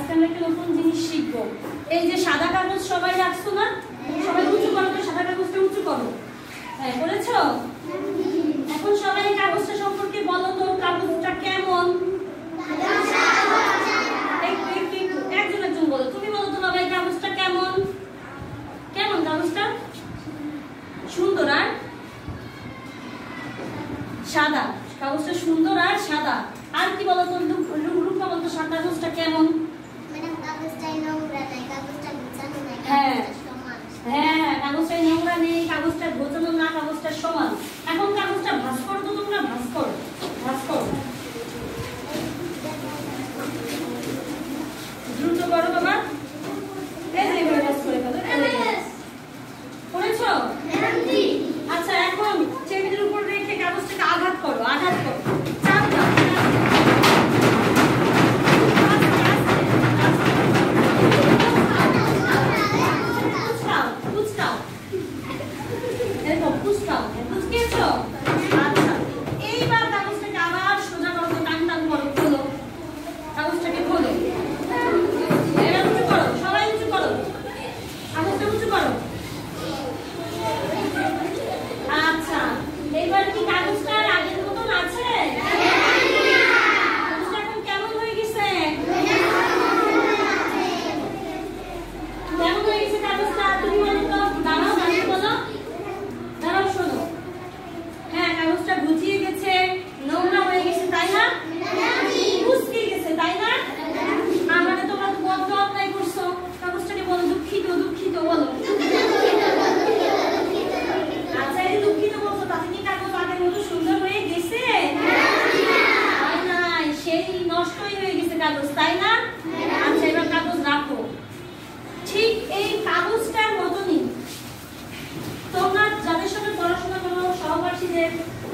আজকে আমরা একটা নতুন জিনিস শিখবো। এই যে সাদা কাগজ সবাই রাখছো না? সবাই উঁচু করো তো, সাদা কাগজটা উঁচু করো। হ্যাঁ, করেছো? এখন সবাই কাগজটা সম্পর্কে বলো তো, কাগজটা কেমন? একজন একজন বলো। তুমি বলো তো বাবা, এই কাগজটা কেমন? কেমন কাগজটা? সুন্দর আর সাদা। কাগজটা সুন্দর আর সাদা। আর কি বলো তো, রূপা বলতো কাগজটা কেমন? ম্যাডাম কাগজটা নোংরা নাই, কাগজটা গোছানো নাই, হ্যাঁ কাগজটা সমান। হ্যাঁ, কাগজটা নোংরা নেই, কাগজটা গোছানো না, কাগজটা সমান। এখন কাগজটা ভাঁজ করো তো তোমরা, ভাঁজ করো, ভাঁজ করো, দ্রুত করো বাবা। এই যে এভাবে ভাঁজ করে ফেলো। করেছো? আচ্ছা, এখন টেবিলের উপর রেখে কাগজটাকে আঘাত করো, আঘাত করো, চাপ দাও।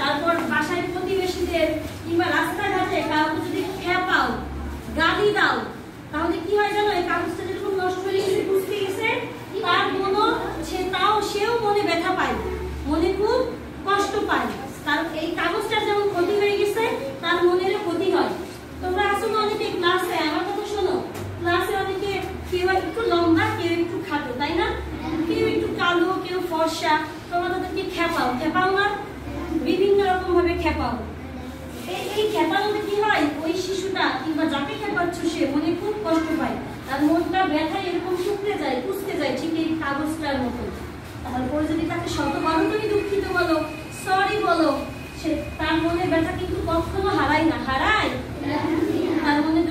তারপর বাসায় প্রতিবেশীদের কিংবা রাস্তাঘাটে কাউকে যদি খেপাও, গালি দাও, তাহলে কি হয় জানো? এই কাগজটা যেরকম নষ্ট হয়ে গেছে, বুঝতে গেছে, তার সেও মনে ব্যথা পায়, মনে খুব কষ্ট পায়। কারণ এই কাগজটার যেমন ক্ষতি হয়ে গেছে, তার মনেরও ক্ষতি হয়। তোমরা আসো না অনেকে ক্লাসে, আমার কথা শোনো, ক্লাসে অনেকে কেউ একটু লম্বা, কেউ একটু খাটো, তাই না? কেউ একটু কালো, কেউ ফর্সা। তোমরা তাদেরকে খেপাও, খেপাও না? বিভিন্ন রকম ভাবে খেপাও। এই খেপানোতে কি হয়, ওই শিশুটা কিংবা যাকে খেপাচ্ছ সে মনে খুব কষ্ট পায়, তার মনটা ব্যথায় এরকম শুকিয়ে যায়, কুঁচকে যায়, ঠিক এই কাগজটার মতো। তারপরে যদি তাকে শতবার তুমি দুঃখিত বলো, সরি বলো, সে তার মনে ব্যথা কিন্তু কখনো হারায় না, হারায়? তার মনে